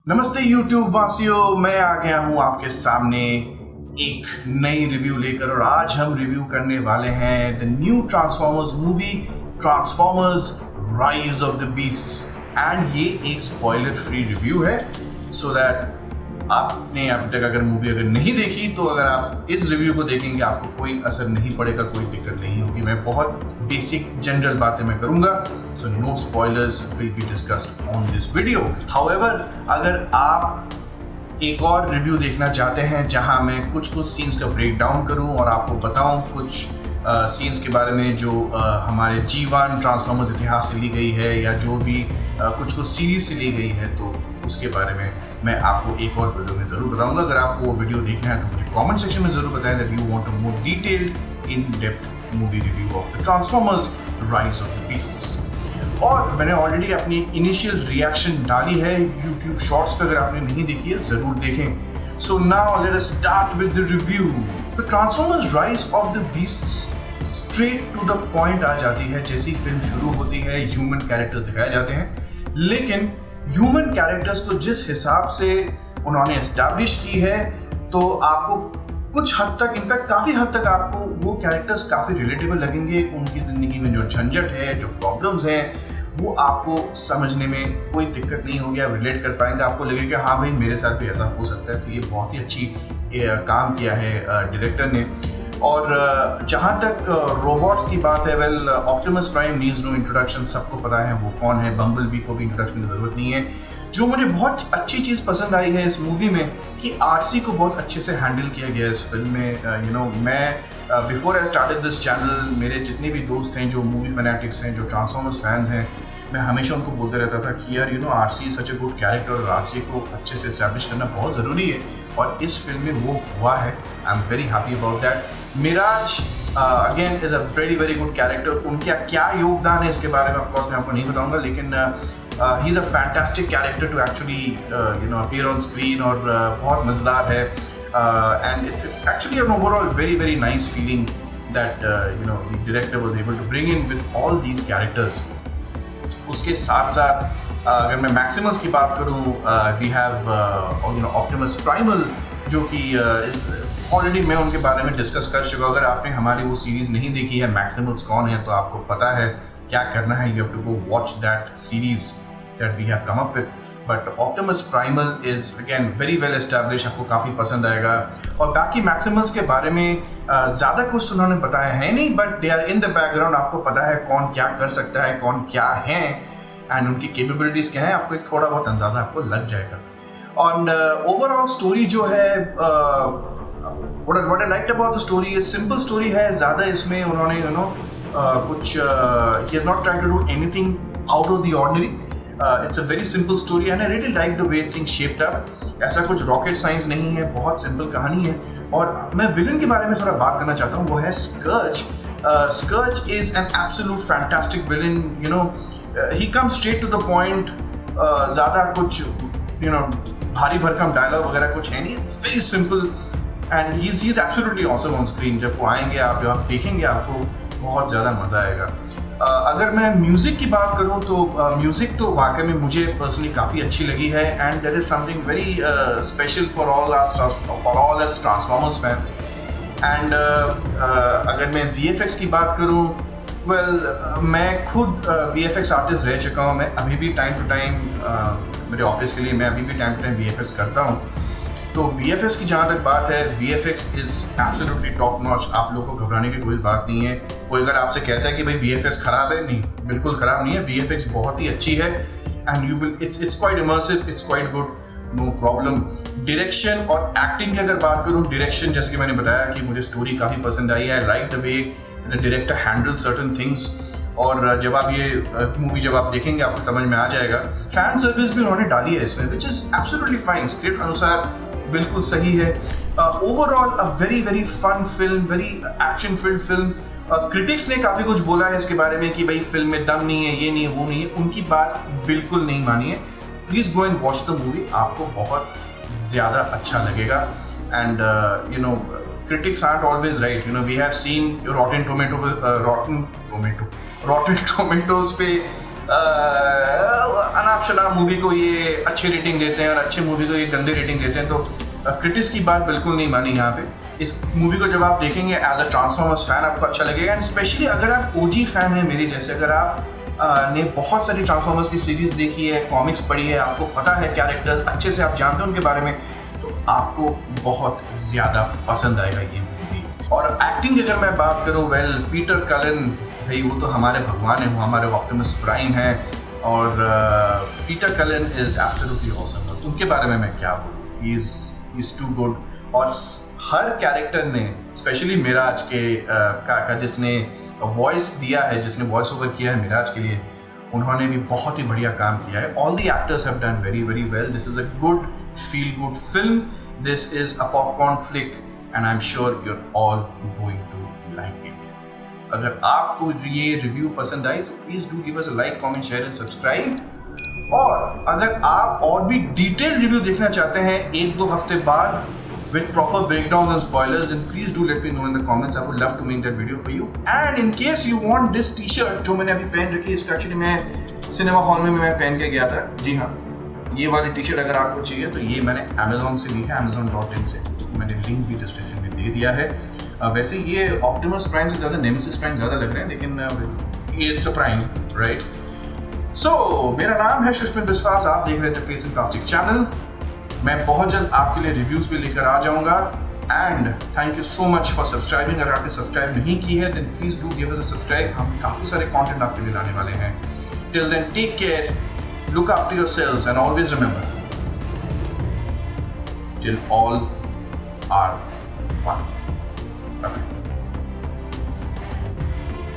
नमस्ते YouTube वासियों, मैं आ गया हूँ आपके सामने एक नई रिव्यू लेकर और आज हम रिव्यू करने वाले हैं the new transformers movie transformers Rise of the beasts. And ये एक स्पॉइलर फ्री रिव्यू है सो दैट आपने अभी तक अगर मूवी नहीं देखी तो अगर आप इस रिव्यू को देखेंगे आपको कोई असर नहीं पड़ेगा, कोई दिक्कत नहीं होगी। मैं बहुत बेसिक जनरल बातें मैं करूंगा, so no spoilers will be discussed on this video. However, अगर आप एक और रिव्यू देखना चाहते हैं जहां मैं कुछ सीन्स का ब्रेक डाउन करूं और आपको बताऊं कुछ सीन्स के बारे में जो हमारे G1 ट्रांसफॉर्मर्स इतिहास से ली गई है या जो भी कुछ सीरीज से ली गई है, तो उसके बारे में मैं आपको एक और वीडियो में ज़रूर बताऊंगा। अगर आपको वो वीडियो देखना है तो मुझे कमेंट सेक्शन में ज़रूर बताएं that you want a more detailed in depth movie review of the transformers Rise of the beasts. और मैंने ऑलरेडी अपनी इनिशियल रिएक्शन डाली है यूट्यूब शॉर्ट्स पे, अगर आपने नहीं देखी है ज़रूर देखें। So now let us start with the review. तो Transformers Rise of the Beasts straight to the point आ जाती है। जैसी फिल्म शुरू होती है ह्यूमन कैरेक्टर्स दिखाए जाते हैं, लेकिन ह्यूमन कैरेक्टर्स को जिस हिसाब से उन्होंने एस्टैब्लिश की है तो आपको कुछ हद तक, इनफैक्ट काफ़ी हद तक आपको वो कैरेक्टर्स काफ़ी रिलेटेबल लगेंगे। उनकी ज़िंदगी में जो झंझट है, जो प्रॉब्लम्स हैं, वो आपको समझने में कोई दिक्कत नहीं होगी, आप रिलेट कर पाएंगे। आपको लगेगा हाँ भाई मेरे साथ भी ऐसा हो सकता है। तो ये बहुत ही अच्छी काम किया है डायरेक्टर ने। और जहाँ तक रोबोट्स की बात है, well Optimus Prime needs no introduction, सबको पता है वो कौन है। बम्बल बी को भी इंट्रोडक्शन की ज़रूरत नहीं है। जो मुझे बहुत अच्छी चीज़ पसंद आई है इस मूवी में कि आरसी को बहुत अच्छे से हैंडल किया गया है इस फिल्म में। मैं before I started this channel, मेरे जितने भी दोस्त हैं जो मूवी फैनेटिक्स हैं, जो ट्रांसफॉर्मर्स फैंस हैं, मैं हमेशा उनको बोलते रहता था कि यार RC is such a good character और आरसी को अच्छे से एस्टैब्लिश करना बहुत ज़रूरी है। और इस फिल्म में वो हुआ है। I am very happy about that. Mirage again is a very good character. उनका क्या योगदान है इसके बारे में ऑफकोर्स मैं आपको नहीं बताऊंगा, लेकिन he is a fantastic character to actually appear on screen और बहुत मज़ेदार है। And it's actually an overall very nice feeling that the director was able to bring in with all these characters. उसके साथ साथ अगर मैं मैक्सिमल्स की बात करूँ, वी हैव ऑप्टिमस प्राइमल, जो कि ऑलरेडी मैं उनके बारे में डिस्कस कर चुका हूँ। अगर आपने हमारी वो सीरीज़ नहीं देखी है मैक्सिमल्स कौन है, तो आपको पता है क्या करना है। You have to go watch that series that we have come up with. But Optimus Primal is again very well establish, आपको काफ़ी पसंद आएगा। और बाकी मैक्सिमल्स के बारे में ज़्यादा कुछ उन्होंने बताया है नहीं, but they are in the background. आपको पता है कौन क्या कर सकता है, कौन क्या है एंड उनकी कैपेबिलिटीज़ क्या है, आपको एक थोड़ा बहुत अंदाज़ा आपको लग जाएगा। और ओवरऑल स्टोरी जो है, what I liked about the story is simple story है। ज़्यादा इसमें उन्होंने कुछ he has not tried to do anything out of the ordinary. It's a very simple story and I really like the way things shaped up. ऐसा कुछ rocket science नहीं है, बहुत सिंपल कहानी है। और मैं विलन के बारे में थोड़ा बात करना चाहता हूँ, वो है Scourge. Scourge is an absolute fantastic villain. He comes straight to the point. ज़्यादा कुछ भारी भरकम डायलॉग वगैरह कुछ है नहीं। It's very simple and he is absolutely awesome on screen. जब वो आएंगे आप देखेंगे, आपको बहुत ज़्यादा मज़ा आएगा। अगर मैं म्यूज़िक की बात करूँ तो म्यूज़िक तो वाकई में मुझे पर्सनली काफ़ी अच्छी लगी है and there is something very special for all us Transformers fans. And अगर मैं VFX की बात करूँ, वेल मैं खुद VFX आर्टिस्ट रह चुका हूँ। मैं अभी भी टाइम टू टाइम मेरे ऑफिस के लिए मैं अभी भी टाइम टू टाइम VFX करता हूँ। तो VFX की जहाँ तक बात है, VFX is absolutely top notch. आप लोगों को घबराने की कोई बात नहीं है। कोई अगर आपसे कहता है कि भाई VFX ख़राब है, नहीं, बिल्कुल ख़राब नहीं है। VFX बहुत ही अच्छी है and you will it's quite immersive, it's quite good, no problem. Direction और एक्टिंग की अगर बात करूँ, डायरेक्शन जैसे कि मैंने बताया कि मुझे स्टोरी काफ़ी पसंद आई है। I like the way the director handle certain things. और जब आप ये मूवी जब आप देखेंगे आपको समझ में आ जाएगा। फैन सर्विस भी उन्होंने डाली है इसमें, which is absolutely fine, script अनुसार बिल्कुल सही है। Overall a very fun film, very action filled film. Critics ने काफ़ी कुछ बोला है इसके बारे में कि भाई फिल्म में दम नहीं है, ये नहीं है, वो नहीं है। उनकी बात बिल्कुल नहीं मानिए। Please go and watch the movie, आपको बहुत ज़्यादा अच्छा लगेगा। And critics aren't always right. We have seen Rotten Tomatoes पे अनाप शनाप मूवी को ये अच्छी रेटिंग देते हैं और अच्छी मूवी को ये गंदे रेटिंग देते हैं, तो क्रिटिक्स की बात बिल्कुल नहीं मानी यहाँ पे। इस मूवी को जब आप देखेंगे एज अ ट्रांसफॉर्मर्स फैन आपको अच्छा लगेगा, एंड स्पेशली अगर आप ओजी फैन हैं मेरे जैसे, अगर आप ने बहुत सारी ट्रांसफॉर्मर्स की सीरीज देखी है, कॉमिक्स पढ़ी है, आपको पता है कैरेक्टर अच्छे से, आप जानते हैं उनके बारे में, तो आपको बहुत ज़्यादा पसंद आएगा ये मूवी। और एक्टिंग की अगर मैं बात करूँ, वेल पीटर कलिन भाई वो तो हमारे भगवान है, वो हमारे ऑप्टिमस प्राइम है, और पीटर कलिन इज़ एब्सोल्युटली ऑसम। उनके बारे में मैं क्या बोलूँ, ही इज़ टू गुड। और हर कैरेक्टर ने, स्पेशली मिराज का जिसने वॉइस दिया है, जिसने वॉइस ओवर किया है मिराज के लिए, उन्होंने भी बहुत ही बढ़िया काम किया है। All the actors have done very very well. This is a good feel good film, this is a popcorn flick, and I am sure you are all going to like it. अगर आपको ये review पसंद आई तो please do give us a like, comment, share and subscribe. और अगर आप और भी डिटेल रिव्यू देखना चाहते हैं 1-2 हफ्ते बाद with proper breakdowns and spoilers, then please do let me know in the comments. I would love to make that video for you. And in case you want this t-shirt जो मैंने अभी पहन रखी है, इसको एक्चुअली मैं cinema hall में मैं पहन के गया था। जी हाँ, ये वाली टी-शर्ट अगर आपको चाहिए तो ये मैंने Amazon से ली है, Amazon.in से। मैंने लिंक भी डिस्क्रिप्शन में दे दिया है। वैसे ये ऑप्टिमस प्राइम से ज़्यादा नेमेसिस प्राइम ज़्यादा लग रहे हैं, लेकिन इट्स अ प्राइम, राइट? सो मेरा नाम है सुष्मित विश्वास, आप देख रहे थे प्लेट्स एंड प्लास्टिक चैनल। मैं बहुत जल्द आपके लिए रिव्यूज भी लेकर आ जाऊंगा, and thank you so much for subscribing. अगर आपने सब्सक्राइब नहीं की है then please do give us a subscribe. हम काफी सारे कंटेंट आपके लिए लाने वाले हैं। Till then take care, look after yourselves, and always remember, till all are one.